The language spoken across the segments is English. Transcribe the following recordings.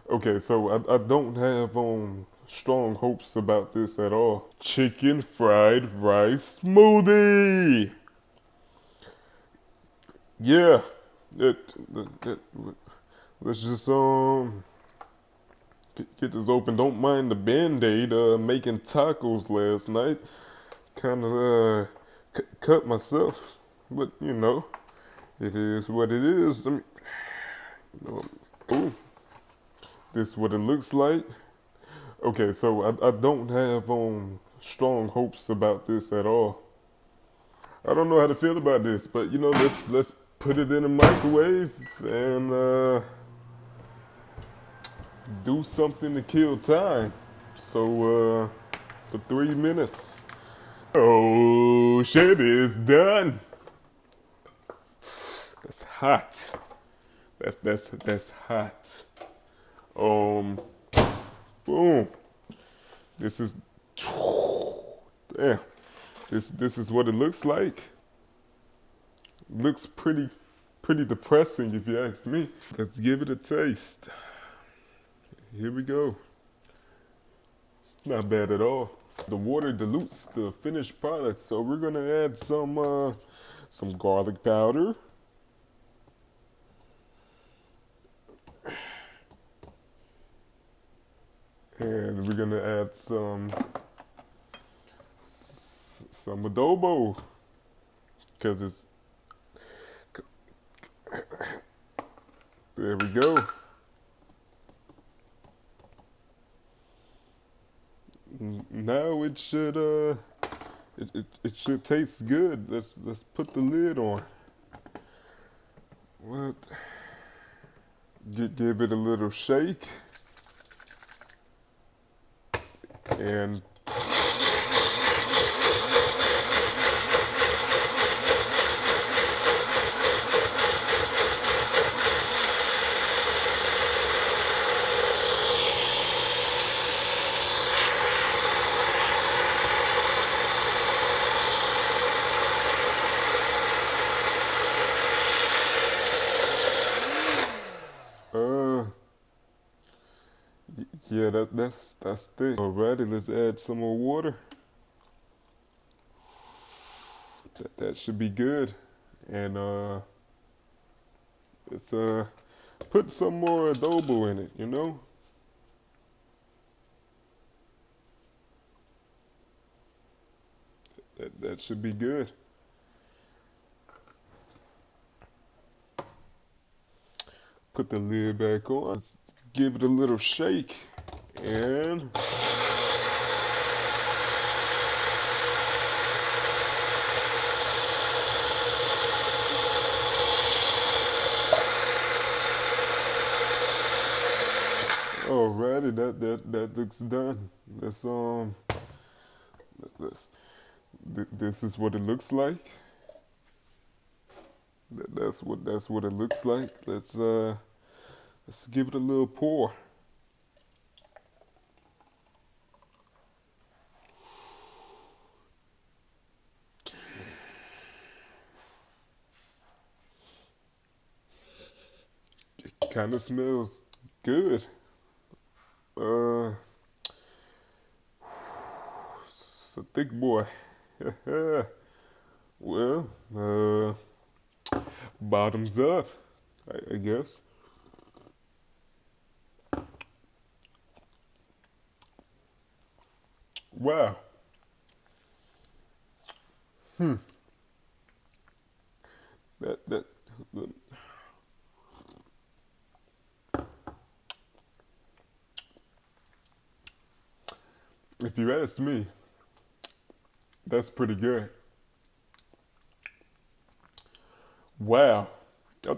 Okay, so I don't have strong hopes about this at all. Chicken fried rice smoothie. Yeah, that let's just get this open. Don't mind the band-aid. Making tacos last night, kind of cut myself, but it is what it is. Ooh, this is what it looks like. Okay, so I don't have strong hopes about this at all. I don't know how to feel about this, but let's put it in a microwave and do something to kill time. So for 3 minutes. Oh shit, it's done. That's hot. That's hot. Um, boom. This is damn. This is what it looks like. Looks pretty depressing if you ask me. Let's give it a taste. Here we go. Not bad at all. The water dilutes the finished product, so we're gonna add some garlic powder. And we're gonna add some adobo, cause it's there we go. Now it should taste good. Let's put the lid on. What? Give it a little shake and uh yeah, that's thick. Alrighty, let's add some more water. That should be good. And let's put some more adobo in it. That should be good. Put the lid back on. Give it a little shake and alrighty, that looks done. Let's this is what it looks like. That's what it looks like. Let's give it a little pour. It kind of smells good. Uh, it's a thick boy. Well, bottoms up, I guess. Wow. That if you ask me, that's pretty good. Wow.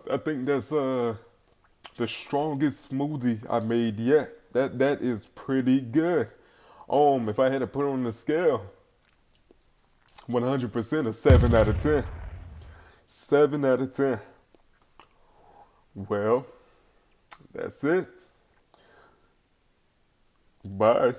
I think that's the strongest smoothie I made yet. That is pretty good. If I had to put on the scale, 100% a 7 out of 10. 7 out of 10. Well, that's it. Bye.